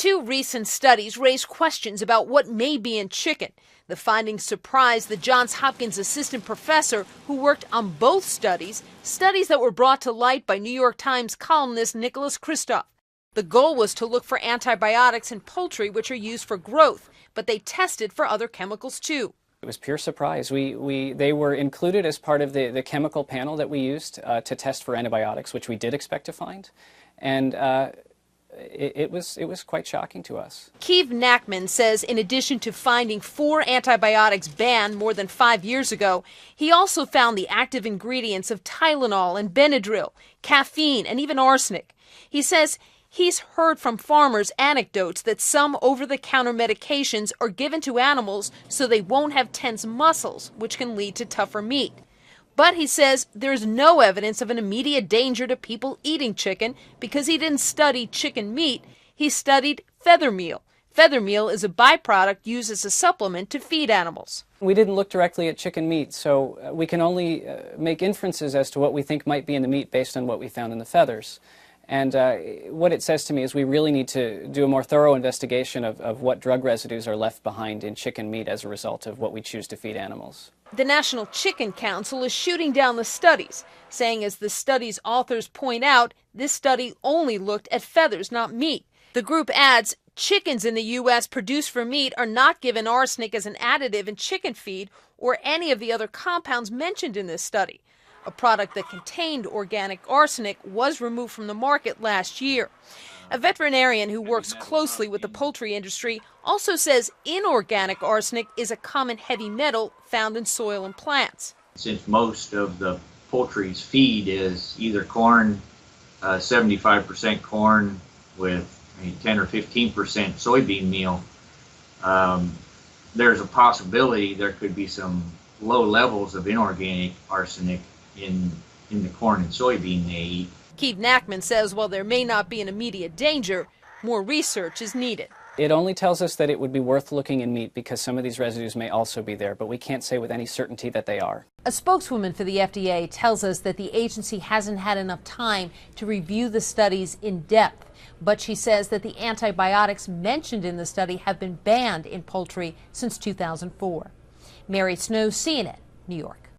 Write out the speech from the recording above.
Two recent studies raised questions about what may be in chicken. The findings surprised the Johns Hopkins assistant professor who worked on both studies that were brought to light by New York Times columnist Nicholas Kristof. The goal was to look for antibiotics in poultry, which are used for growth, but they tested for other chemicals too. It was pure surprise. They were included as part of the chemical panel that we used to test for antibiotics, which we did expect to find, and it was quite shocking to us. Keith Nachman says in addition to finding 4 antibiotics banned more than 5 years ago, he also found the active ingredients of Tylenol and Benadryl, caffeine, and even arsenic. He says he's heard from farmers anecdotes that some over-the-counter medications are given to animals so they won't have tense muscles, which can lead to tougher meat. But he says there's no evidence of an immediate danger to people eating chicken because he didn't study chicken meat, he studied feather meal. Feather meal is a byproduct used as a supplement to feed animals. We didn't look directly at chicken meat, so we can only make inferences as to what we think might be in the meat based on what we found in the feathers. And what it says to me is we really need to do a more thorough investigation of what drug residues are left behind in chicken meat as a result of what we choose to feed animals. The National Chicken Council is shooting down the studies, saying as the study's authors point out, this study only looked at feathers, not meat. The group adds, chickens in the U.S. produced for meat are not given arsenic as an additive in chicken feed or any of the other compounds mentioned in this study. A product that contained organic arsenic was removed from the market last year. A veterinarian who works closely with the poultry industry also says inorganic arsenic is a common heavy metal found in soil and plants. Since most of the poultry's feed is either corn, 75% corn with 10 or 15% soybean meal, there's a possibility there could be some low levels of inorganic arsenic in the corn and soybean they eat. Keith Nachman says while there may not be an immediate danger, more research is needed. It only tells us that it would be worth looking in meat because some of these residues may also be there, but we can't say with any certainty that they are. A spokeswoman for the FDA tells us that the agency hasn't had enough time to review the studies in depth, but she says that the antibiotics mentioned in the study have been banned in poultry since 2004. Mary Snow, CNN, New York.